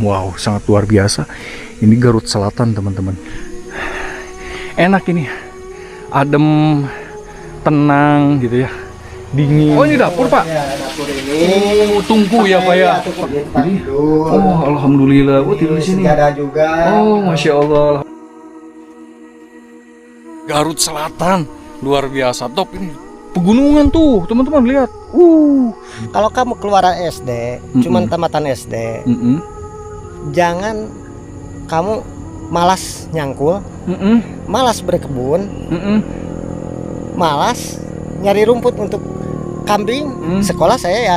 Wow, sangat luar biasa. Ini Garut Selatan, teman-teman. Enak ini, adem, tenang gitu ya, dingin. Oh, ini dapur, Pak? Ya, dapur ini. Oh, tungku ya, Pak ya. Jadi, oh, alhamdulillah. Oh, tidur di sini. Ada juga. Oh, masya Allah. Garut Selatan, luar biasa. Top ini. Pegunungan tuh, teman-teman lihat. Kalau kamu keluaran SD, cuman tamatan SD, jangan kamu malas nyangkul, malas berkebun, malas nyari rumput untuk kambing. Sekolah saya ya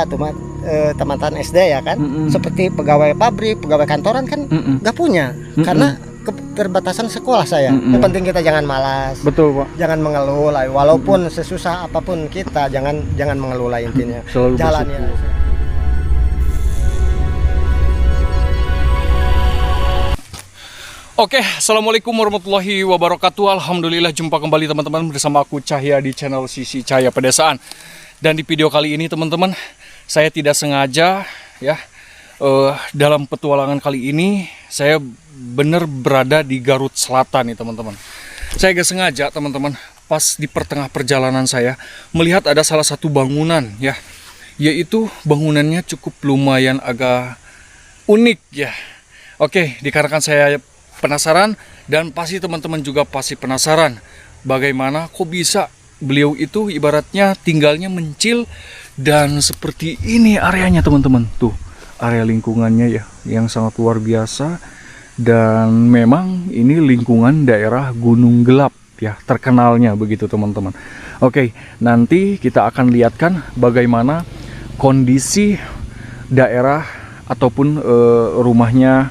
tamatan SD ya kan, seperti pegawai pabrik, pegawai kantoran kan nggak punya, karena keterbatasan sekolah saya. Yang penting kita jangan malas. Betul, Pak. Jangan mengeluh lah, walaupun sesusah apapun kita, jangan mengeluh lah intinya. Jalan ya. Oke, assalamualaikum warahmatullahi wabarakatuh. Alhamdulillah jumpa kembali teman-teman bersama aku Cahya di channel Sisi Cahya Pedesaan. Dan di video kali ini teman-teman, saya tidak sengaja ya dalam petualangan kali ini saya benar berada di Garut Selatan nih teman-teman. Saya gak sengaja teman-teman, pas di pertengah perjalanan saya melihat ada salah satu bangunan ya, yaitu bangunannya cukup lumayan agak unik ya. Oke, dikarenakan saya penasaran dan pasti teman-teman juga pasti penasaran bagaimana kok bisa beliau itu ibaratnya tinggalnya mencil dan seperti ini areanya teman-teman. Tuh area lingkungannya ya yang sangat luar biasa, dan memang ini lingkungan daerah Gunung Gelap ya, terkenalnya begitu teman-teman. Oke, nanti kita akan lihatkan bagaimana kondisi daerah ataupun rumahnya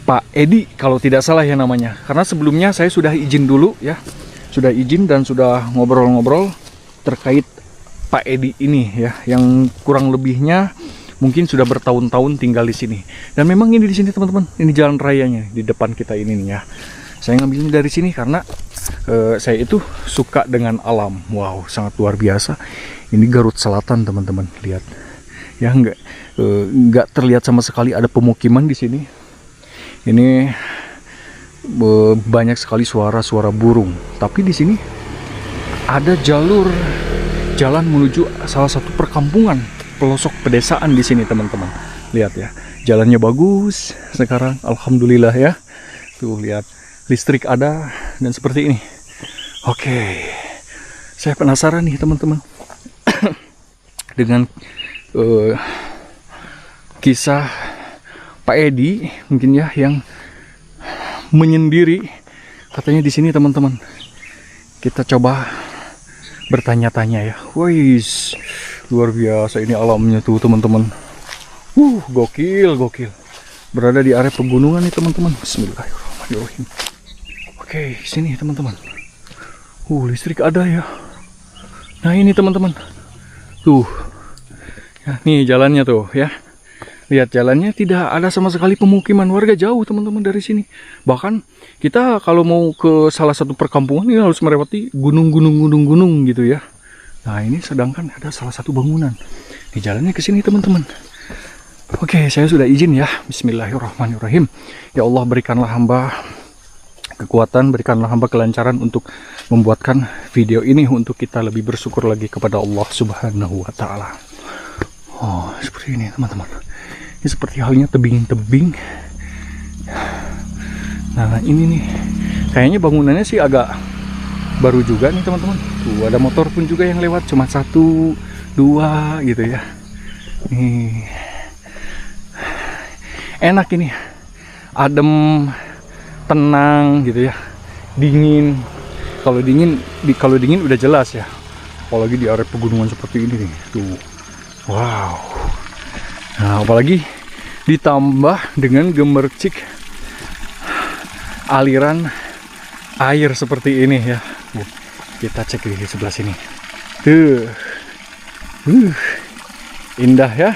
Pak Edi kalau tidak salah ya namanya. Karena sebelumnya saya sudah izin dulu ya, sudah izin dan sudah ngobrol-ngobrol terkait Pak Edi ini ya, yang kurang lebihnya mungkin sudah bertahun-tahun tinggal di sini. Dan memang ini di sini teman-teman, ini jalan rayanya di depan kita ini nih ya. Saya ngambilnya dari sini karena saya itu suka dengan alam. Wow, sangat luar biasa. Ini Garut Selatan teman-teman, lihat ya, nggak terlihat sama sekali ada pemukiman di sini. Ini banyak sekali suara-suara burung. Tapi di sini ada jalan menuju salah satu perkampungan, pelosok pedesaan di sini teman-teman. Lihat ya, jalannya bagus sekarang, alhamdulillah ya. Tuh lihat, listrik ada dan seperti ini. Oke, saya penasaran nih teman-teman dengan kisah Pak Edi mungkin ya, yang menyendiri katanya di sini teman-teman. Kita coba bertanya-tanya ya. Wih, luar biasa ini alamnya tuh teman-teman. Gokil. Berada di area pegunungan nih teman-teman. Bismillahirrahmanirrahim. Oke, sini teman-teman. Listrik ada ya. Nah ini teman-teman. Tuh. Ya, nih jalannya tuh ya. Lihat jalannya tidak ada sama sekali pemukiman warga, jauh teman-teman dari sini. Bahkan kita kalau mau ke salah satu perkampungan ini harus melewati gunung gitu ya. Nah ini sedangkan ada salah satu bangunan. Di jalannya ke sini teman-teman. Oke, saya sudah izin ya. Bismillahirrahmanirrahim. Ya Allah, berikanlah hamba kekuatan, berikanlah hamba kelancaran untuk membuatkan video ini untuk kita lebih bersyukur lagi kepada Allah Subhanahu wa Ta'ala. Oh, seperti ini teman-teman. Ini seperti halnya tebing-tebing. Nah ini nih, kayaknya bangunannya sih agak baru juga nih teman-teman. Tuh ada motor pun juga yang lewat, cuma 1, 2 gitu ya. Nih enak ini, adem, tenang gitu ya, dingin. Kalau dingin udah jelas ya, apalagi di area pegunungan seperti ini nih. Tuh wow. Nah apalagi ditambah dengan gemercik aliran air seperti ini ya. Kita cek di sebelah sini. Tuh. Indah ya.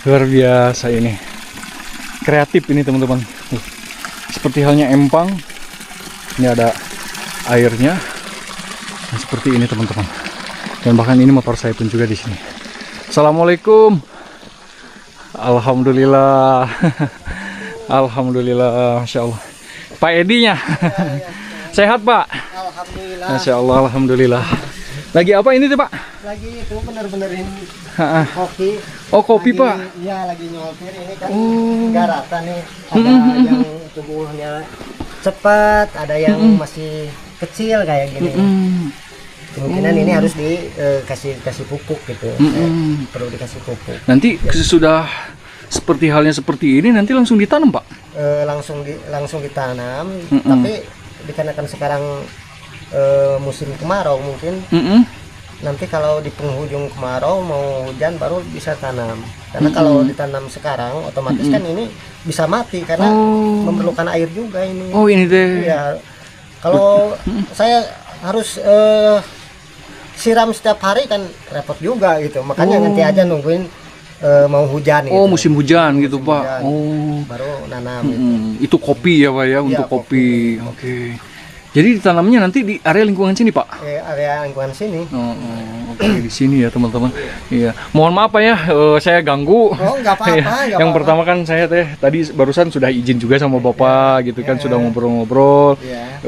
Luar biasa ini. Kreatif ini teman-teman. Seperti halnya empang. Ini ada airnya. Nah, seperti ini teman-teman. Dan bahkan ini motor saya pun juga di sini. Assalamualaikum. Alhamdulillah. Alhamdulillah, Masya Allah. Pak Edinya. Sehat, Pak? Alhamdulillah. Masya Allah, Alhamdulillah. Lagi apa ini tuh, Pak? Lagi itu bener-benerin Ha-ha. kopi. Oh, kopi, Lagi- Pak. Iya, lagi nyoltir ini kan. Oh. Garata nih. Ada yang tumbuhnya cepat, ada yang masih kecil kayak gini. Kemungkinan ini harus dikasih pupuk gitu. Perlu dikasih pupuk. Nanti sudah seperti halnya seperti ini, nanti langsung ditanam, Pak? Langsung ditanam, tapi dikarenakan sekarang musim kemarau mungkin nanti kalau di penghujung kemarau mau hujan baru bisa tanam. Karena kalau ditanam sekarang otomatis kan ini bisa mati karena memerlukan air juga ini. Oh, ini deh. Iya. Kalau saya harus siram setiap hari kan repot juga gitu. Makanya nanti aja nungguin mau hujan Oh, gitu. musim hujan gitu, Musim Pak. hujan. Oh. Baru nanam gitu. Itu kopi ya, Pak ya, untuk kopi. Oke. Jadi ditanamnya nanti di area lingkungan sini, Pak? Area lingkungan sini. Oke, di sini ya, teman-teman. Iya. Mohon maaf, Pak ya, saya ganggu. Oh, nggak apa-apa, Iya. nggak Yang apa-apa. pertama kan saya tadi barusan sudah izin juga sama Bapak gitu kan, sudah ngobrol-ngobrol. Iya.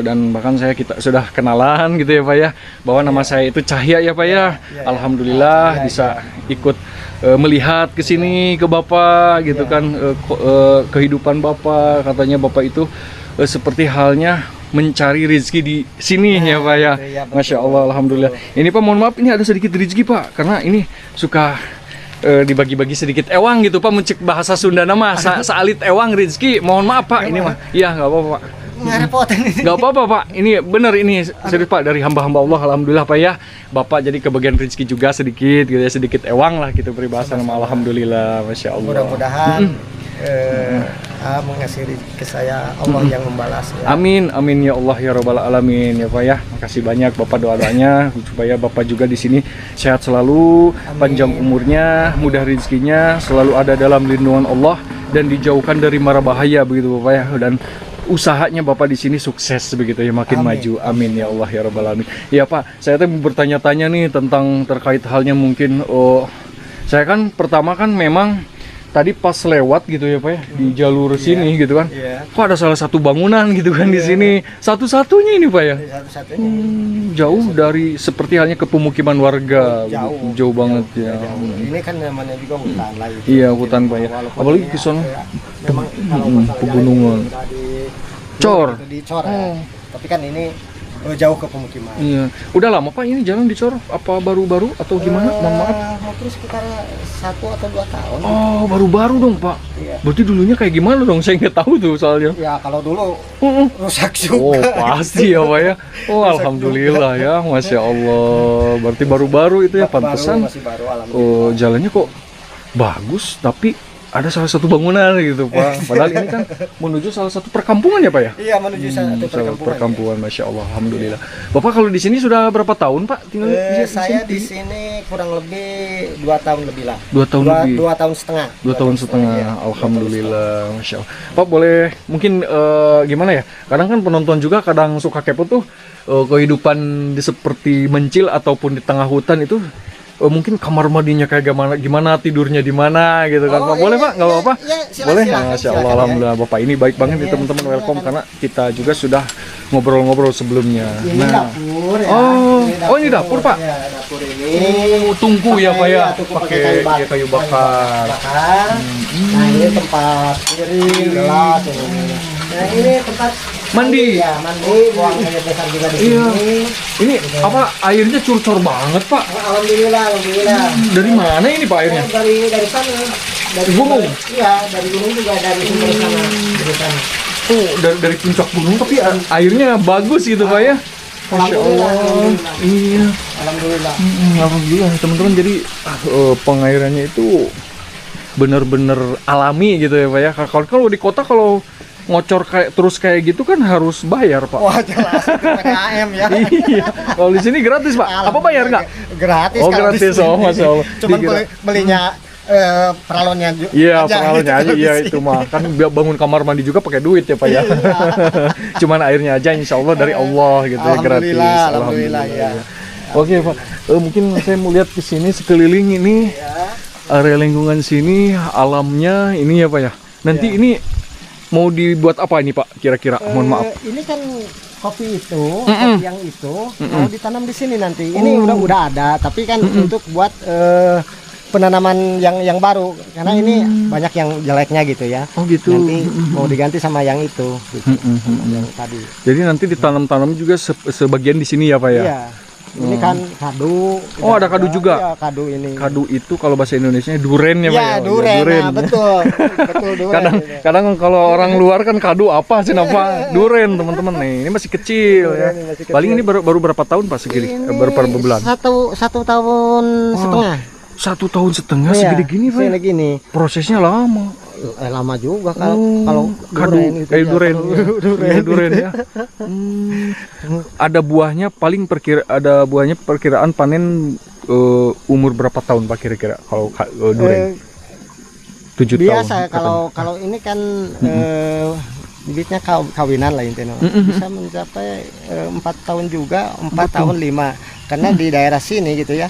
Dan bahkan kita sudah kenalan gitu ya, Pak ya. Bahwa nama saya itu Cahya ya, Pak ya. Alhamdulillah bisa ikut melihat ke sini ke Bapak gitu kan, kehidupan Bapak. Katanya Bapak itu seperti halnya mencari rezeki di sini ya, Pak ya. Iya, betul. Masya Allah, Alhamdulillah. Ini Pak, mohon maaf, ini ada sedikit rezeki, Pak, karena ini suka dibagi-bagi sedikit ewang gitu, Pak. Mencek bahasa Sunda nama saalit ewang rezeki. Mohon maaf, Pak, ini mah. Iya, nggak apa-apa, Pak. Ngerepotin ini. Nggak apa-apa, Pak. Ini bener, ini serius, Pak, dari hamba-hamba Allah. Alhamdulillah, Pak ya. Bapak jadi kebagian rezeki juga sedikit gitu ya, sedikit ewang lah gitu peribahasa nama. Alhamdulillah, Masya Allah. Mudah-mudahan mengasih rezeki ke saya, Allah yang membalas ya. Amin, amin ya Allah ya Rabbal Alamin ya, Pak ya. Makasih banyak Bapak doanya supaya Bapak juga di sini sehat selalu, panjang umurnya, mudah rezekinya, selalu ada dalam lindungan Allah dan dijauhkan dari mara bahaya begitu, Bapak ya. Dan usahanya Bapak di sini sukses begitu ya, makin maju. Amin ya Allah ya Rabbal Alamin. Ya, Pak, saya mau bertanya-tanya nih tentang terkait halnya mungkin saya kan pertama kan memang tadi pas lewat gitu ya, Pak ya, di jalur sini gitu kan. Kok ada salah satu bangunan gitu kan di sini. Satu-satunya ini, Pak ya. Satu-satunya. Jauh dari seperti halnya ke pemukiman warga. Jauh banget ya. Ini kan namanya juga hutan lah gitu. Iya, hutan, Pak ya. Walaupun Apalagi ini ke sana memang kalau masalah pegunungan. jalan udah Cor. dicor ya. Tapi kan ini jauh ke pemukiman. Iya. Udah lama, Pak, ini jalan dicor? Apa baru-baru atau gimana? Mohon maaf. Hampir sekitar 1 atau 2 tahun. Oh, baru-baru dong, Pak. Iya. Berarti dulunya kayak gimana dong? Saya nggak tahu tuh soalnya. Ya kalau dulu rusak Oh, juga. pasti ya, Pak ya. Oh, alhamdulillah ya, Masya Allah. Berarti baru-baru itu ya, pantesan. Masih baru, alhamdulillah. Oh, jalannya kok bagus, tapi ada salah satu bangunan gitu, Pak. Padahal ini kan menuju salah satu perkampungan ya, Pak ya. Iya, menuju satu Salah perkampungan. perkampungan, Masya Allah, alhamdulillah. Bapak kalau di sini sudah berapa tahun, Pak? Tinggal Saya di sini kurang lebih 2 tahun lebih lah. 2 tahun lebih. 2 tahun setengah. 2 tahun setengah, Iya, alhamdulillah, Masya Allah. Pak, boleh mungkin gimana ya? Kadang kan penonton juga kadang suka kepo tuh kehidupan seperti mencil ataupun di tengah hutan itu. Mungkin kamar mandinya kayak gimana tidurnya di mana gitu kan, Pak. Boleh, Pak? Nggak apa-apa? Boleh. Masya Allah, alhamdulillah, Bapak ini baik banget nih, teman-teman. Welcome, karena kita juga sudah ngobrol-ngobrol sebelumnya. Ini dapur ya. Oh, ini dapur, Pak. Ya, dapur ini. Tungku ya, Pak ya. Tungku Pakai kayu bakar. Nah, ini tempat piring, gelas ini. Nah, ini tempat Mandi. Ya, mandi, buang air besar juga di sini. Ini apa, airnya curcor banget, Pak? Alhamdulillah. Dari mana ini, Pak, airnya? Dari sana. Dari gunung? Iya, dari gunung juga, dari sumber sana. Dari sana. Oh, dari puncak gunung, tapi airnya bagus gitu, Pak ya. Masya Allah. Iya. Alhamdulillah. Alhamdulillah, teman-teman. Jadi pengairannya itu benar-benar alami gitu ya, Pak ya. Kalau di kota kalau ngocor kayak gitu kan harus bayar, Pak. Wah, jelas itu PDAM ya. Iya. Kalau di sini gratis, Pak. Apa bayar nggak? Gratis. Oh, kalau di gratis. sini. Oh, Masya Allah. Cuman belinya peralonnya juga. Iya, pengawalnya aja, iya itu mah. Kan bangun kamar mandi juga pakai duit ya, Pak ya. Cuman airnya aja insya Allah dari Allah gitu ya, gratis. Alhamdulillah ya. Oke, Pak. Mungkin saya mau lihat ke sini sekeliling ini. area lingkungan sini alamnya ini ya Pak ya. Nanti Ya. ini mau dibuat apa ini Pak kira-kira? Mohon maaf. Ini kan kopi itu, kopi yang itu mau ditanam di sini nanti. Ini udah ada, tapi kan untuk buat penanaman yang baru, karena ini banyak yang jeleknya gitu ya. Oh gitu. Nanti mau diganti sama yang itu, gitu. Yang tadi. Jadi nanti ditanam-tanam juga sebagian di sini ya Pak ya. Iya. Ini kan kadu. Oh, ada kadu juga? Iya, kadu ini. Kadu itu kalau bahasa Indonesianya duren ya Pak Ya, ya? duren. Duren. Nah, betul. Betul duren. Kadang gitu. kadang kalau orang luar kan kadu apa sih apa? Duren teman-teman nih. Ini masih kecil ya. Duren, masih kecil. Paling ini baru berapa tahun Pak segini? Ini Baru berapa bulan? satu tahun setengah. 1 tahun setengah Iya, segede gini Pak. segede gini. Prosesnya lama. Lama juga kalau Kadu duren itu ya, duren. kalau duren. Iya, duren ya. Ada buahnya ada buahnya perkiraan panen umur berapa tahun Pak kira-kira kalau duren? 7 tahun. Biasa kalau ini kan bibitnya kawinan lah intinya. Bisa mencapai 4 tahun juga, 4 tahun 5. Karena di daerah sini gitu ya,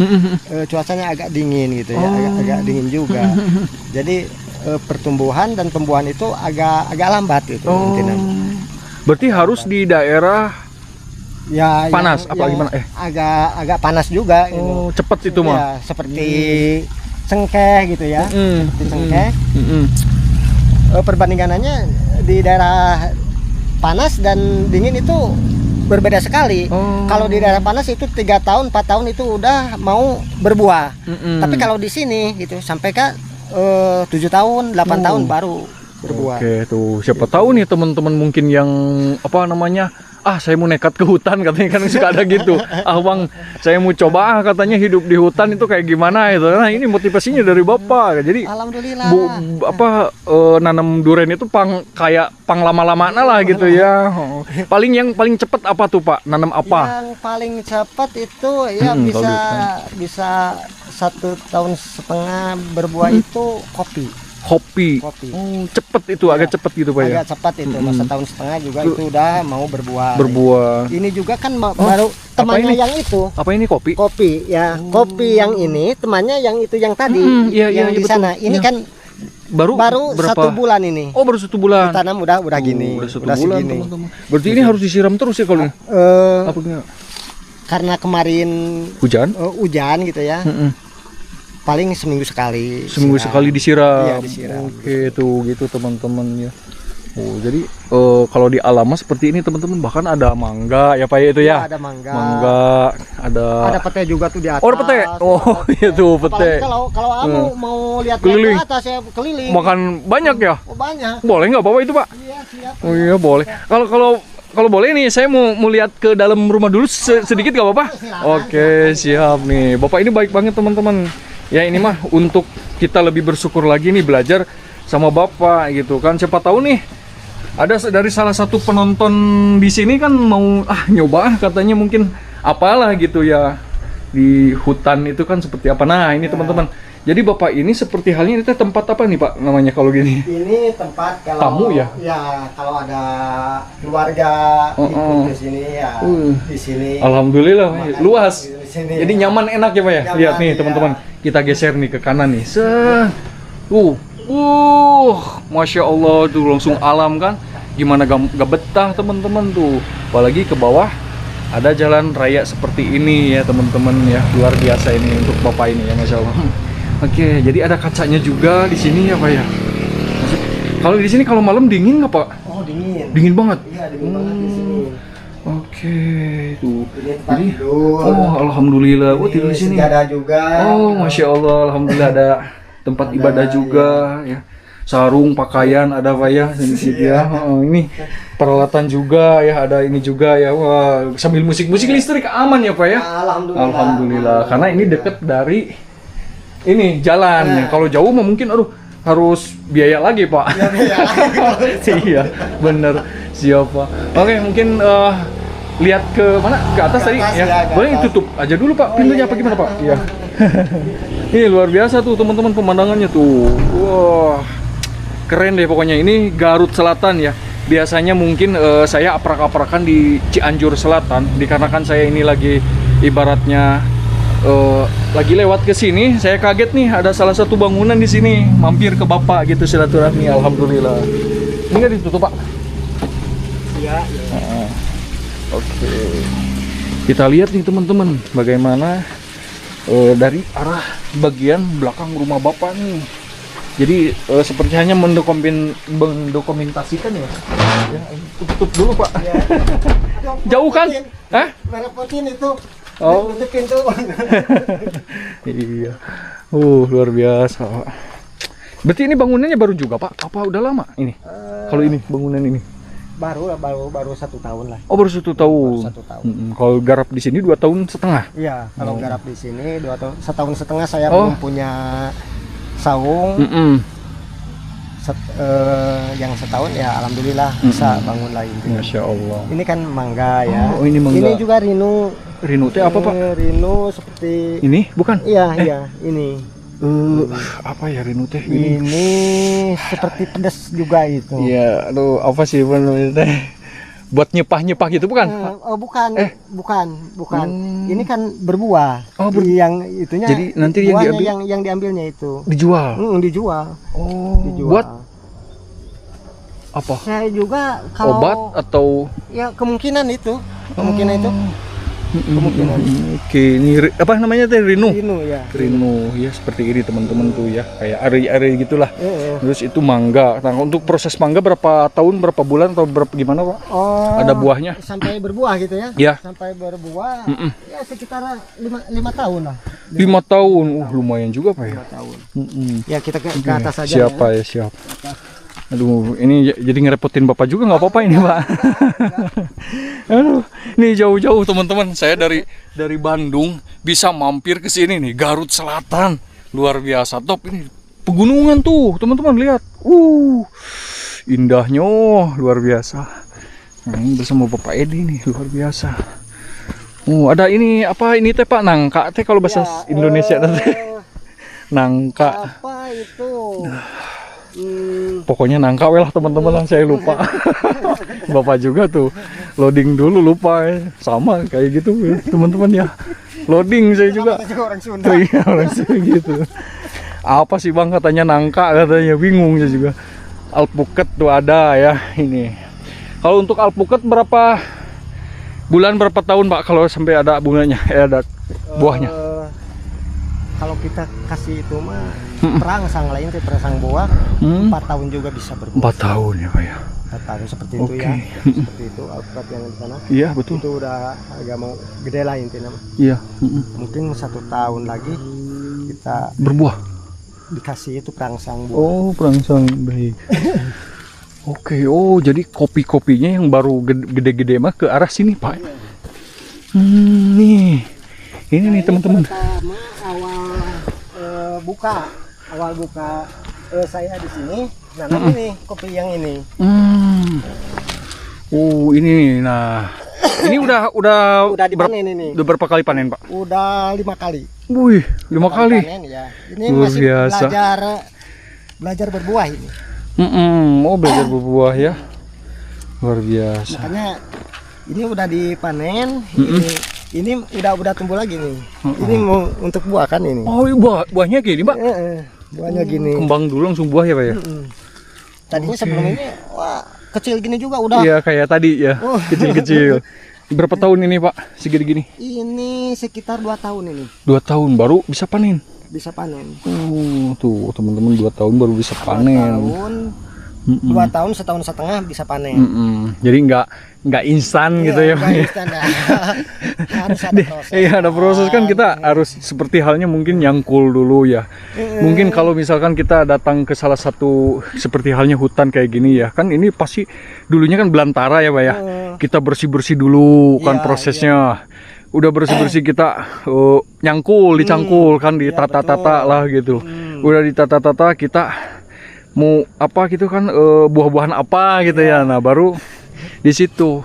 cuacanya agak dingin gitu ya, agak dingin juga. Jadi pertumbuhan dan pembuahan itu agak lambat gitu intinya. Berarti harus di daerah Ya, panas apa gimana? Agak panas juga gitu. Oh, cepet itu mah. Ya, seperti cengkeh gitu ya. Seperti cengkeh. Perbandingannya di daerah panas dan dingin itu berbeda sekali. Kalau di daerah panas itu 3 tahun, 4 tahun itu udah mau berbuah. Tapi kalau di sini gitu sampai ke 7 tahun, 8 tahun baru berbuah. Oke, tuh siapa tahu nih teman-teman mungkin yang apa namanya? Saya mau nekat ke hutan katanya kan suka ada gitu. Bang, saya mau coba katanya hidup di hutan itu kayak gimana itu. Nah, ini motivasinya dari Bapak. Jadi Alhamdulillah. Nanam durian itu kayak lama-lama lah gitu ya. Paling cepet apa tuh Pak? Nanam apa? Yang paling cepat itu ya bisa 1,5 tahun berbuah itu kopi. Kopi. Cepet itu, agak cepet gitu Pak ya? Agak cepat itu, masa tahun setengah juga itu udah mau berbuah. Ini juga kan baru temannya yang itu. Apa ini kopi? Kopi ya, kopi yang ini temannya yang itu yang tadi, yang di sana. Ini kan baru berapa? 1 bulan ini. Oh, baru 1 bulan. Ditanam udah gini, udah 1 udah bulan, segini. teman-teman. Berarti ini harus disiram terus ya kalau ini? Apa gimana? Karena kemarin hujan gitu ya. Paling seminggu sekali. Seminggu sekali disiram. Iya, disiram. Oke, tuh gitu teman-teman ya. Jadi kalau di alam seperti ini teman-teman, bahkan ada mangga ya Pak ya itu ya. Ada mangga. Ada pete juga tuh di atas. Oh, ada pete. Oh, itu pete. Kalau kamu mau lihat keliling ke atas ya keliling. Makan banyak ya? Oh, banyak. Boleh nggak Bapak itu Pak? Iya, siap. Oh iya boleh. Kalau boleh nih, saya mau lihat ke dalam rumah dulu sedikit nggak Bapak? Oke, siap nih. Bapak ini baik banget teman-teman. Ya ini mah untuk kita lebih bersyukur lagi nih belajar sama Bapak gitu kan. Siapa tahu nih ada dari salah satu penonton di sini kan mau nyoba katanya mungkin apalah gitu ya di hutan itu kan seperti apa. Nah ini teman-teman. Jadi Bapak ini seperti halnya ini tempat apa nih Pak namanya kalau gini? Ini tempat kalau tamu ya? Ya kalau ada keluarga ikut ke sini ya di sini. Alhamdulillah luas. Sini, jadi nyaman enak ya Pak ya. Lihat nih teman-teman, kita geser nih ke kanan nih. Masya Allah tuh langsung alam kan. Gimana gak betah teman-teman tuh. Apalagi ke bawah ada jalan raya seperti ini ya teman-teman ya. Luar biasa ini untuk Bapak ini ya Masya Allah. Oke, jadi ada kacanya juga di sini ya Pak ya. Kalau di sini kalau malam dingin nggak Pak? Oh dingin. Dingin banget. Iya dingin banget di sini. Oke, tuh. Jadi, alhamdulillah. Tidur di sini. Ada juga. Oh, Masya Allah, alhamdulillah ada tempat ibadah juga ya. Sarung, pakaian ada Pak ya di situ ya. Ini peralatan juga ya, ada ini juga ya. Wah, sambil musik listrik aman ya Pak ya. Alhamdulillah. Karena ini deket dari ini jalan. Ya. Kalau jauh mah mungkin harus biaya lagi Pak. Iya, bener. Siapa? Oke, mungkin lihat ke mana? Ke atas tadi ya. Boleh ditutup aja dulu Pak pintunya apa gimana Pak? Iya. Ini luar biasa tuh teman-teman pemandangannya tuh. Wah. Keren deh pokoknya. Ini Garut Selatan ya. Biasanya mungkin saya aprak-aprakan di Cianjur Selatan dikarenakan saya ini lagi ibaratnya lagi lewat ke sini, saya kaget nih ada salah satu bangunan di sini. Mampir ke Bapak gitu silaturahmi, alhamdulillah. Ini nggak ditutup, Pak? Iya. Oke. Kita lihat nih teman-teman, bagaimana dari arah bagian belakang rumah Bapak nih. Jadi seperti hanya mendokumentasikan ya. Ya, tutup dulu, Pak. Ya. Jauh kan? Hah? Merepotin itu. Oh. Nutup pintu. Iya. Luar biasa, Pak. Berarti ini bangunannya baru juga, Pak? Apa udah lama ini? Kalau ini bangunan ini? Baru 1 tahun lah. Oh, baru 1 tahun. Baru 1 tahun. Kalau garap di sini 2 tahun setengah. Iya, kalau garap di sini 2 tahun, 1,5 tahun saya belum punya saung. Yang setahun ya alhamdulillah bisa bangun lagi. Masya Allah. Ini kan mangga ya. Oh, ini mangga. Ini juga rinu. Rinu teh apa, Pak? Rinu seperti Ini bukan? Iya, ini. Apa ya rinu teh Ini seperti pedas juga itu. Iya, aduh apa sih namanya teh? Buat nyepah-nyepah gitu bukan? Bukan. Ini kan berbuah. Oh, yang itunya. Jadi nanti yang diambil yang diambilnya itu dijual. Dijual. Oh, dijual. Buat apa? Saya juga kalau obat atau ya kemungkinan itu. Kemungkinan. Oke, ini apa namanya teh rinu? Rinu ya. Rinu ya seperti ini teman-teman tuh ya, kayak ari-ari gitulah. Terus itu mangga. Nah, untuk proses mangga berapa tahun, berapa bulan atau berapa gimana, Pak? Ada buahnya? Sampai berbuah gitu ya? Iya. Sampai berbuah. Ya sekitar 5 tahun lah. 5 tahun. Lumayan juga, Pak ya. 5 tahun. Ya kita ke atas saja. Siapa ya, siap. Aduh, ini jadi ngerepotin Bapak juga nggak apa-apa ini, Pak. Aduh, ini jauh-jauh teman-teman. Saya dari Bandung bisa mampir ke sini nih, Garut Selatan. Luar biasa, top ini. Pegunungan tuh, teman-teman lihat. Indahnya, luar biasa. Nah, ini bersama Bapak Edi nih, luar biasa. Ada ini apa ini teh, Pak? Nangka teh kalau bahasa Indonesia teh. Nangka. Apa itu? Pokoknya nangka lah teman-teman lah, saya lupa. Bapak juga tuh loading dulu lupa ya. Sama kayak gitu ya, teman-teman ya. Loading saya juga. Orang Sunda. Iya, orang Sunda gitu. Apa sih Bang katanya nangka, katanya bingung saya juga. Alpukat tuh ada ya ini. Kalau untuk alpukat berapa bulan, berapa tahun, Pak, kalau sampai ada bunganya, ada buahnya? Kalau kita kasih itu mah perangsang lain tuh, perangsang buah 4 tahun juga bisa berbuah. 4 tahun ya, Pak ya. 4 tahun seperti itu ya. Seperti itu alpukat yang di sana. Iya, betul. Itu udah agak mau gede lah intinya. Iya. Mungkin 1 tahun lagi kita berbuah. Dikasih itu perangsang buah. Oh, perangsang, baik. Oke, jadi kopi-kopinya yang baru gede-gede mah ke arah sini, Pak. Nih. Ini nih teman-teman. Awal buka saya di sini. Nah, ini kopi yang ini. Ini nah. Ini udah dipanen ini. Udah berapa kali panen, Pak? Udah 5 kali. Wih, 5 kali. Panen, ya. Ini luar masih biasa. belajar berbuah ini. Mau belajar berbuah ya. Luar biasa. Makanya ini udah dipanen. Ini udah tumbuh lagi nih. Ini mau untuk buah kan ini. Oh, buahnya gini, Pak? Buahnya gini. Kembang dulu langsung buah ya, Pak ya? Tadinya sebelum ini kecil gini juga udah. Iya, kayak tadi ya. Kecil-kecil. Berapa tahun ini, Pak? Segini gini? Ini sekitar 2 tahun ini. 2 tahun baru bisa panen. Bisa panen. Tuh, teman-teman 2 tahun baru bisa panen. 2 tahun, 1,5 tahun bisa panen. Jadi nggak instan gitu ya, Pak. Harus ada proses. Iya, ada proses kan, kita harus seperti halnya mungkin nyangkul dulu ya. Mungkin kalau misalkan kita datang ke salah satu seperti halnya hutan kayak gini ya, kan ini pasti dulunya kan belantara ya, Pak ya. Kita bersih-bersih dulu kan prosesnya. Udah bersih-bersih kita dicangkul kan, ditata-tata lah gitu. Udah ditata-tata, kita mau apa gitu kan, buah-buahan apa gitu ya. Nah, baru di situ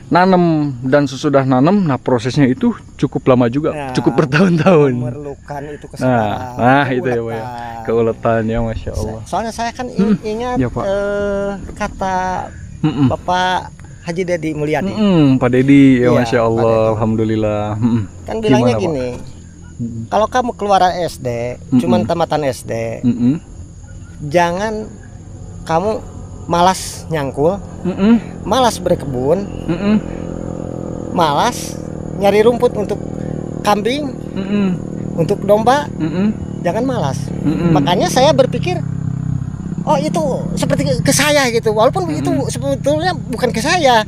nanam, dan sesudah nanam, nah prosesnya itu cukup lama juga, cukup bertahun-tahun. Memerlukan itu kesabaran. Nah itu ya, Pak ya. Keuletan ya, Masya Allah. Soalnya saya kan ingat ya, Pak. kata Bapak Haji Dedi Mulyadi. Pak Dedi ya, Iya, Masya Allah, Alhamdulillah. Kan bilangnya Gimana, gini, Kalau kamu keluar SD, cuman tamatan SD, jangan kamu malas nyangkul, malas berkebun, malas nyari rumput untuk kambing, untuk domba, jangan malas. Makanya saya berpikir, oh itu seperti ke saya gitu, walaupun itu sebetulnya bukan ke saya,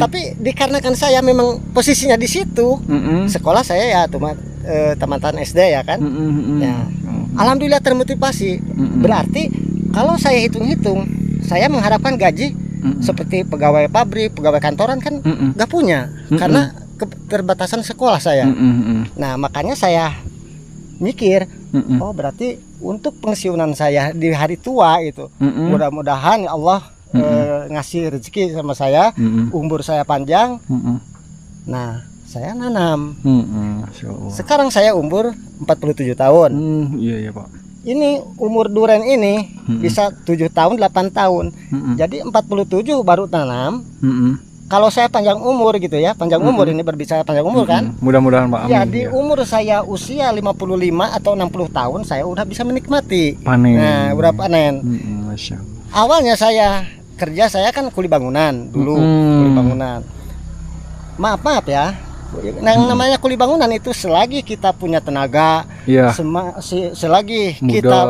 tapi dikarenakan saya memang posisinya di situ, sekolah saya ya tamatan SD ya kan, ya, alhamdulillah termotivasi. Berarti kalau saya hitung-hitung, saya mengharapkan gaji seperti pegawai pabrik, pegawai kantoran kan nggak punya, karena keterbatasan sekolah saya. Nah makanya saya mikir, oh berarti untuk pensiunan saya di hari tua itu, mudah-mudahan ya Allah ngasih rezeki sama saya, umur saya panjang. Nah saya nanam. Sekarang saya umur 47 tahun. Iya Pak. Ini umur duren ini bisa 7 tahun 8 tahun. Jadi 47 baru tanam. Kalau saya panjang umur gitu ya, panjang umur ini berbicara panjang umur kan? Mudah-mudahan Pak. Amin. Ya di umur saya usia 55 atau 60 tahun saya udah bisa menikmati panen. Nah, udah panen. Masya Allah. Awalnya saya kerja, saya kan kuli bangunan dulu, kuli bangunan. Maaf ya. Yang namanya kuli bangunan itu selagi kita punya tenaga, selagi kita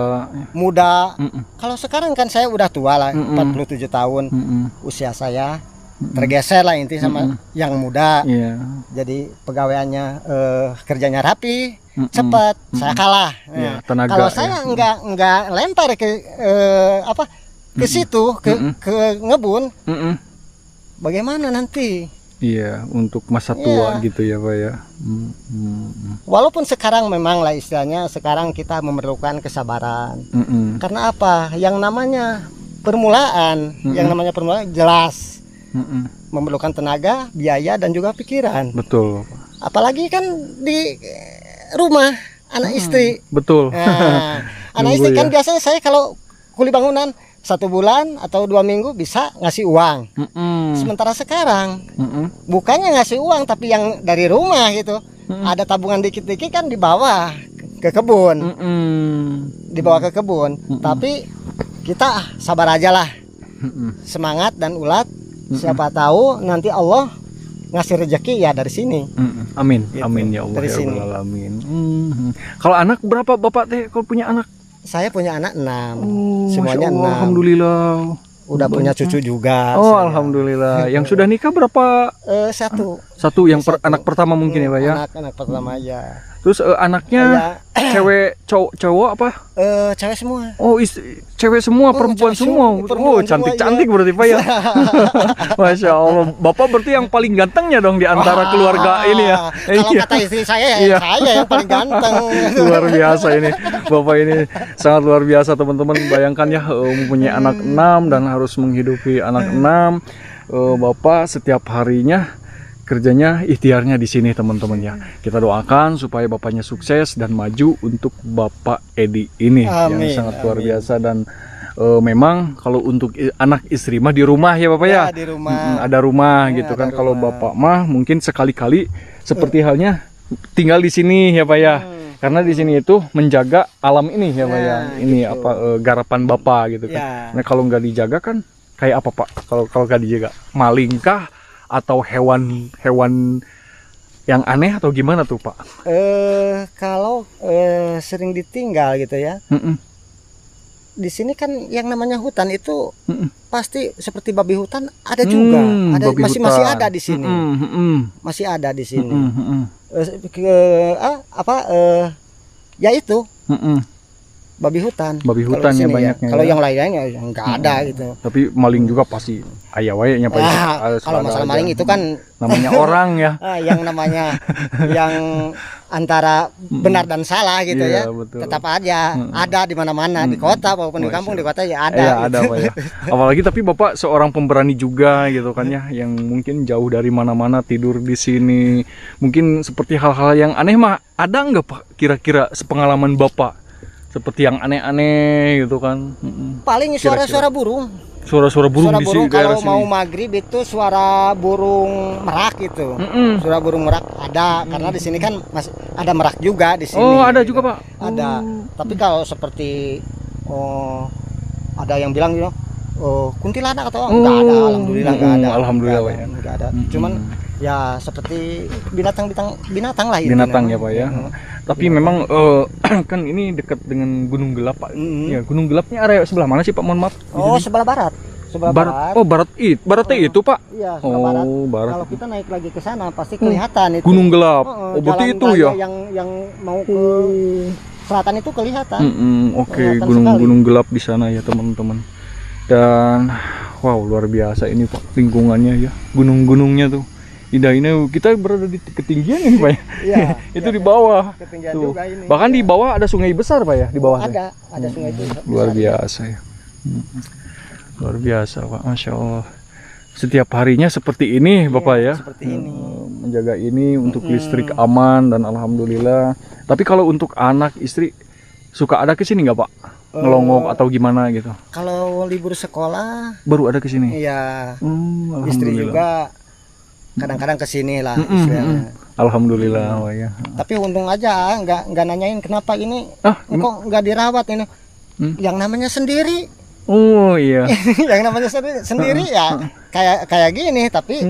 muda. Kalau sekarang kan saya udah tua lah, 47 tahun usia saya. Tergeser lah inti sama yang muda. Jadi pegawaiannya kerjanya rapi, cepat. Saya kalah. Nah, kalau saya enggak lempar ke ke situ, ke ngebun, bagaimana nanti? Iya, untuk masa tua gitu ya Pak ya. Walaupun sekarang memang lah istilahnya, sekarang kita memerlukan kesabaran. Karena apa? Yang namanya permulaan, jelas. Memerlukan tenaga, biaya dan juga pikiran. Betul. Apalagi kan di rumah anak istri. Betul. Nah, anak istri kan biasanya saya kalau kuli bangunan 1 bulan atau 2 minggu bisa ngasih uang. Sementara sekarang bukannya ngasih uang, tapi yang dari rumah gitu. Ada tabungan dikit-dikit kan dibawa ke kebun. Dibawa ke kebun. Tapi kita sabar aja lah. Semangat dan ulat. Siapa tahu nanti Allah ngasih rezeki ya dari sini. Amin. Gitu. Amin ya Allah. Dari Ya sini. Amin. Kalau anak berapa Bapak teh kalau punya anak? Saya punya anak 6. Semuanya 6. Alhamdulillah. Udah punya cucu juga. Oh saya. Alhamdulillah. Yang sudah nikah berapa? 1. Satu yang anak pertama mungkin ya Pak ya. Anak pertama aja. Terus anaknya cewek cowok apa? Cewek semua. Oh cewek semua, perempuan semua. Oh cantik-cantik berarti Pak ya. Masya Allah. Bapak berarti yang paling gantengnya dong di antara keluarga ini ya. Kalau kata istri saya ya saya yang paling ganteng. Luar biasa ini. Bapak ini sangat luar biasa teman-teman. Bayangkan ya mempunyai anak 6 dan harus menghidupi anak 6. Bapak setiap harinya kerjanya ikhtiarnya di sini teman-teman ya. Kita doakan supaya bapaknya sukses dan maju untuk Bapak Edi ini. Amin, yang sangat luar biasa. Dan memang kalau untuk anak istri mah di rumah ya Bapak ya. Di rumah. Ada rumah gitu kan. Kalau Bapak mah mungkin sekali-kali seperti halnya tinggal di sini ya Pak ya. Karena di sini itu menjaga alam ini ya Pak ya. Ini gitu. Garapan Bapak gitu kan. Nah kalau nggak dijaga kan kayak apa Pak? Kalau nggak dijaga, maling kah? Atau hewan yang aneh atau gimana tuh Pak? Kalau sering ditinggal gitu ya. Di sini kan yang namanya hutan itu pasti seperti babi hutan ada juga. Masih ada di sini. Masih ada di sini. Ya itu. Babi hutan ya banyaknya. Kalau yang lainnya nggak ada gitu. Tapi maling juga pasti ayah wayanya Pak. Kalau masalah maling itu kan namanya orang ya. Yang namanya yang antara benar dan salah gitu ya. Betul. Tetap aja ada di mana-mana, di kota maupun di kampung, di kota ya ada. Ya, ada Pak ya. Apalagi tapi Bapak seorang pemberani juga gitu kan ya, yang mungkin jauh dari mana-mana tidur di sini. Mungkin seperti hal-hal yang aneh mah ada nggak Pak kira-kira sepengalaman Bapak? Seperti yang aneh-aneh gitu kan. Paling suara-suara burung. Suara-suara burung Suara di burung daerah kalau sini. mau maghrib itu suara burung merak gitu. Suara burung merak ada karena di sini kan masih ada merak juga di sini. Oh, ada gitu. juga, Pak. Ada. Tapi kalau seperti ada yang bilang gitu, kuntilanak atau enggak ada, alhamdulillah enggak ada. Alhamdulillah, enggak Pak, ya. Enggak ada. Cuman ya seperti binatang lah itu. Binatang ya, Pak ya. Tapi memang kan ini dekat dengan Gunung Gelap, Pak. Ya, Gunung Gelapnya area sebelah mana sih, Pak? Mohon maaf. Oh, sebelah barat. Sebelah barat. Oh, baratnya itu, Pak. Iya, sebelah Oh, barat. Kalau kita naik lagi ke sana pasti kelihatan itu. Gunung Gelap. Oh, berarti jalan itu raya ya. Yang mau ke selatan itu kelihatan. Oke, Kelihatan gunung Gelap di sana ya, teman-teman. Dan wow, luar biasa ini, Pak, lingkungannya ya. Gunung-gunungnya tuh. Indah ini, kita berada di ketinggian ini, Pak ya. Iya. Itu di bawah. Ketinggian Tuh. juga ini. Bahkan di bawah ada sungai besar, Pak ya, di bawah. Ada sungai itu. Luar biasa ya. Luar biasa, Pak, Masya Allah. Setiap harinya seperti ini, Bapak ya. Seperti ini. Menjaga ini untuk listrik aman dan alhamdulillah. Tapi kalau untuk anak istri suka ada ke sini nggak, Pak? Ngelongok atau gimana gitu? Kalau libur sekolah, Baru ada ke sini. iya. Alhamdulillah. Istri juga kadang-kadang ke sini lah istilahnya. Alhamdulillah, Pak ya. Tapi untung aja nggak nanyain kenapa ini kok nggak dirawat ini. Yang namanya sendiri. Oh iya. Yang namanya sendiri ya kayak gini, tapi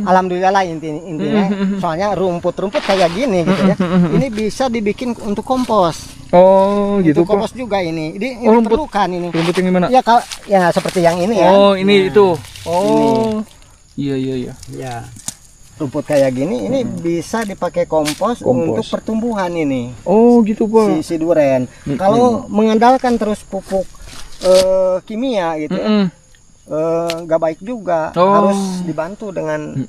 alhamdulillah lah intinya soalnya rumput-rumput kayak gini gitu ya. Ini bisa dibikin untuk kompos. Oh gitu, Untuk kompos Pak. juga ini. Ini Oh, rumput. diperlukan ini. Rumput yang gimana? Ya ya seperti yang ini ya. Oh, ini itu. Oh. Iya. Ya. Rumput kayak gini ini bisa dipakai kompos untuk pertumbuhan ini. Oh gitu, Pak. Si duren. Kalau mengandalkan terus pupuk kimia gitu ya, nggak baik juga. Harus dibantu dengan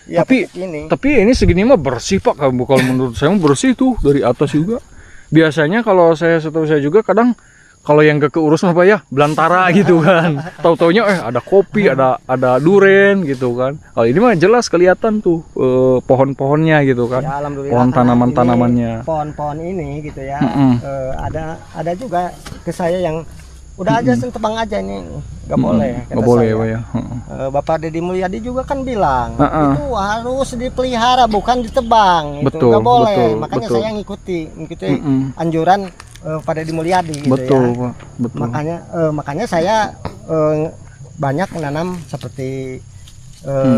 ya, tapi ini segini mah bersih, Pak. Kalau menurut saya mah bersih tuh dari atas juga. Biasanya kalau setahu saya juga kadang kalau yang gak keurus mah, Pak ya, belantara gitu kan. Tahu-taunya ada kopi, ada duren gitu kan. Kalau ini mah jelas kelihatan tuh pohon-pohonnya gitu kan. Ya, alhamdulillah, pohon tanaman-tanamannya. Pohon-pohon ini gitu ya. Ada juga ke saya yang udah aja tebang aja ini nggak boleh. Nggak boleh, Pak ya. Bapak Deddy Mulyadi juga kan bilang itu harus dipelihara bukan ditebang. Betul, itu nggak boleh. betul, Makanya betul. saya ngikuti anjuran Pak Deddy Mulyadi gitu Betul, ya. Pak. Betul. Makanya saya banyak menanam seperti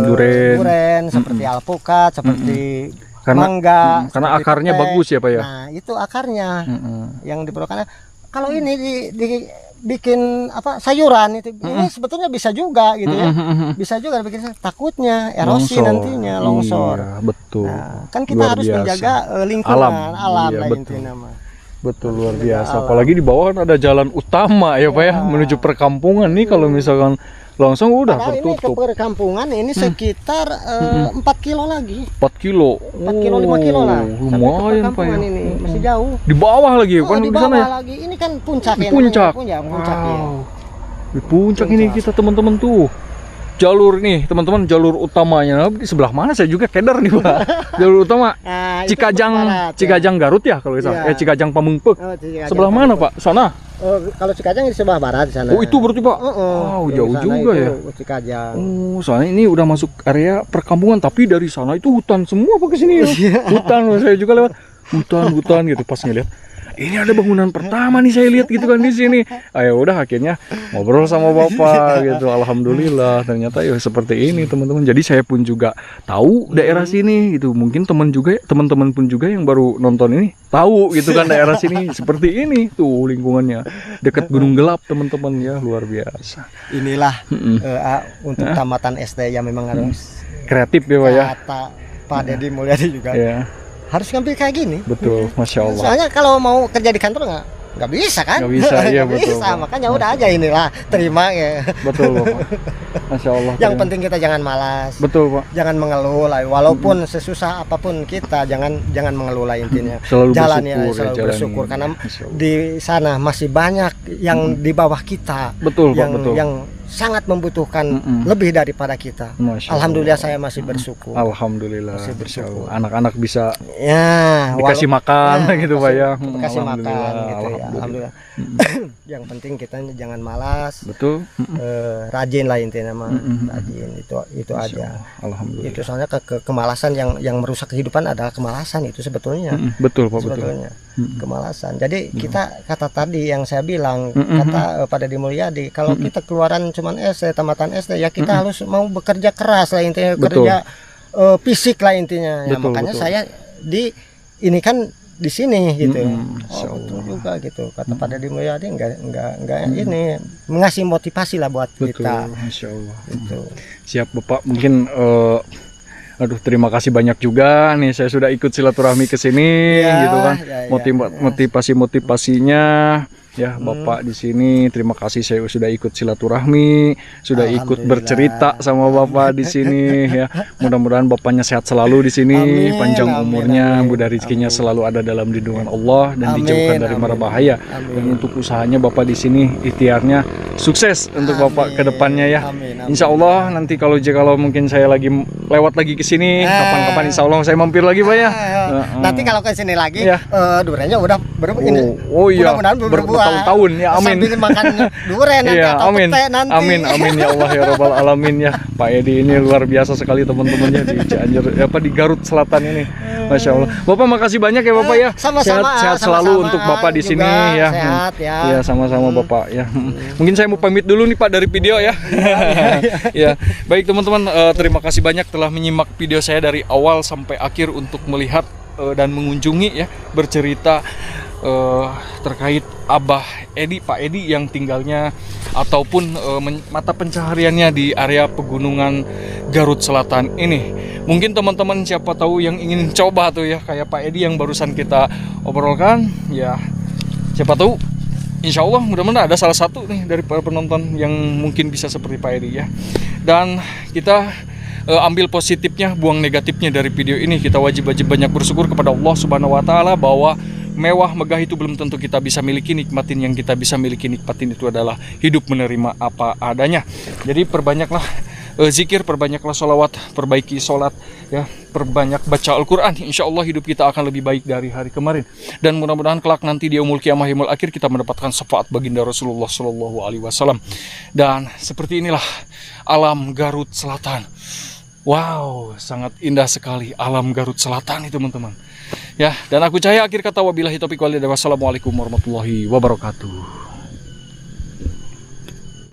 duren, seperti alpukat, seperti karena mangga, seperti akarnya petai. bagus ya, Pak ya. Nah, itu akarnya yang diperlukan. Kalau ini dibikin sayuran itu ini sebetulnya bisa juga gitu ya. Bisa juga bikin, takutnya erosi nantinya, longsor. Iya, betul. Nah, kan kita Luar harus biasa. menjaga lingkungan alam Iya, lah betul. intinya mah. Betul, luar biasa. Apalagi di bawah kan ada jalan utama ya, Pak ya, menuju perkampungan nih. Kalau misalkan langsung udah Padahal ini ke tertutup. perkampungan ini sekitar 4 kilo lagi. 4 kilo. 4 kilo 5 kilo lah. Sampai ke Lumayan, Pak ya. perkampungan ini masih jauh. Di bawah lagi kan Di di sana bawah ya. lagi. Ini kan puncak Di ya. puncak. Puncak ya. Di puncak ini kita, teman-teman tuh. Jalur nih, teman-teman, jalur utamanya di sebelah mana? Saya juga keder nih, Pak. Jalur utama Nah, itu Cikajang, barat, Cikajang Garut ya kalau nggak salah. Iya. Cikajang Pamengpeuk. Cikajang Sebelah mana, Pak? Sana. Kalau Cikajang di sebelah barat di sana. Oh, itu berarti, Pak. Di Jauh sana juga itu ya. Cikajang. Oh, soalnya ini udah masuk area perkampungan, tapi dari sana itu hutan semua, Pak, ke sini. Hutan, saya juga lewat hutan gitu pas ngeliat. Ini ada bangunan pertama nih saya lihat gitu kan di sini. Ayo udah akhirnya ngobrol sama Bapak gitu. Alhamdulillah ternyata ya seperti ini, teman-teman. Jadi saya pun juga tahu daerah sini gitu. Mungkin teman-teman pun juga yang baru nonton ini tahu gitu kan daerah sini seperti ini tuh lingkungannya. Dekat Gunung Gelap, teman-teman ya, luar biasa. Inilah untuk tamatan SD yang memang harus Kreatif ya, Pak ya. kata Pak Deddy Mulyadi juga. Ya, Harus ngambil kayak gini. betul, Masya Allah. Soalnya kalau mau kerja di kantor nggak bisa kan? Nggak bisa, iya, Nggak betul, bisa. Pak. Makanya udah aja inilah, terima ya. Betul, Bapak. Masya Allah. Yang penting kita jangan malas. Betul, Pak. Jangan mengeluh lah, walaupun sesusah apapun kita jangan mengeluh lah intinya. Selalu Jalan bersyukur, ya, selalu jalani. bersyukur karena Masya Allah. di sana masih banyak yang di bawah kita. Betul, Pak, yang betul. yang sangat membutuhkan lebih daripada kita. Alhamdulillah saya masih bersyukur. Alhamdulillah. Masih bersyukur. Anak-anak bisa ya dikasih makan gitu Pak ya. Dikasih makan gitu ya. Alhamdulillah. Yang penting kita jangan malas. Betul. Rajin lah intinya mah. Rajin itu aja. Alhamdulillah. Itu soalnya kemalasan yang merusak kehidupan adalah kemalasan itu sebetulnya. Betul Pak, sebetulnya. Kemalasan. Jadi kita kata tadi yang saya bilang, kata pada Deddy Mulyadi, kalau kita keluaran cuman SD, tamatan SD, ya kita harus mau bekerja keras lah intinya, kerja fisik lah intinya. Ya, makanya saya ini kan di sini gitu. Betul juga gitu. Kata pada Deddy Mulyadi enggak ini mengasih motivasi lah buat kita. Masya Allah. Gitu. Siap Bapak, mungkin terima kasih banyak juga nih, saya sudah ikut silaturahmi ke sini gitu kan. Motivasinya ya Bapak di sini, terima kasih saya sudah ikut silaturahmi, sudah ikut bercerita sama Bapak di sini ya. Mudah-mudahan Bapaknya sehat selalu di sini, panjang umurnya, mudah rezekinya selalu ada dalam lindungan Allah dan dijauhkan dari mara bahaya. Dan untuk usahanya Bapak di sini ikhtiarnya sukses untuk Bapak ke depannya ya. Insya Allah nanti kalau mungkin saya lagi lewat lagi ke sini, kapan-kapan Insya Allah saya mampir lagi Pak ya. Nanti kalau ke sini lagi duriannya udah iya. Mudah-mudahan bertahun-tahun ya, amin. Sambil makan durian nanti ya, atau amin. pete nanti. Amin ya Allah ya Rabbal Alamin ya. Pak Edi ini luar biasa sekali teman-temannya di Cianjur, di Garut Selatan ini. Masya Allah. Bapak makasih banyak ya Bapak ya. Sama-sama. Sehat selalu untuk Bapak di sini ya. Sehat ya. Ya sama-sama Bapak ya. Mungkin saya mau pamit dulu nih Pak dari video ya. Ya. Baik teman-teman, terima kasih banyak telah menyimak video saya dari awal sampai akhir untuk melihat dan mengunjungi ya, bercerita terkait Abah Edi, Pak Edi yang tinggalnya ataupun mata pencahariannya di area pegunungan Garut Selatan ini. Mungkin teman-teman siapa tahu yang ingin coba tuh ya kayak Pak Edi yang barusan kita obrolkan ya, siapa tahu insya Allah mudah-mudahan ada salah satu nih dari para penonton yang mungkin bisa seperti Pak Edi ya. Dan kita ambil positifnya, buang negatifnya dari video ini. Kita wajib banyak bersyukur kepada Allah Subhanahu wa taala bahwa mewah megah itu belum tentu kita bisa miliki. Nikmatin yang kita bisa miliki, nikmatin itu adalah hidup menerima apa adanya. Jadi perbanyaklah zikir, perbanyaklah sholawat, perbaiki sholat ya, perbanyak baca Al-Quran. Insya Allah hidup kita akan lebih baik dari hari kemarin. Dan mudah-mudahan kelak nanti di yaumul qiyamah, yaumul akhir, kita mendapatkan syafaat baginda Rasulullah Shallallahu Alaihi Wasallam. Dan seperti inilah alam Garut Selatan. Wow, sangat indah sekali alam Garut Selatan itu teman-teman. Ya, dan aku Cahya akhir kata wabillahi taufiq wal hidayah. Wassalamualaikum warahmatullahi wabarakatuh.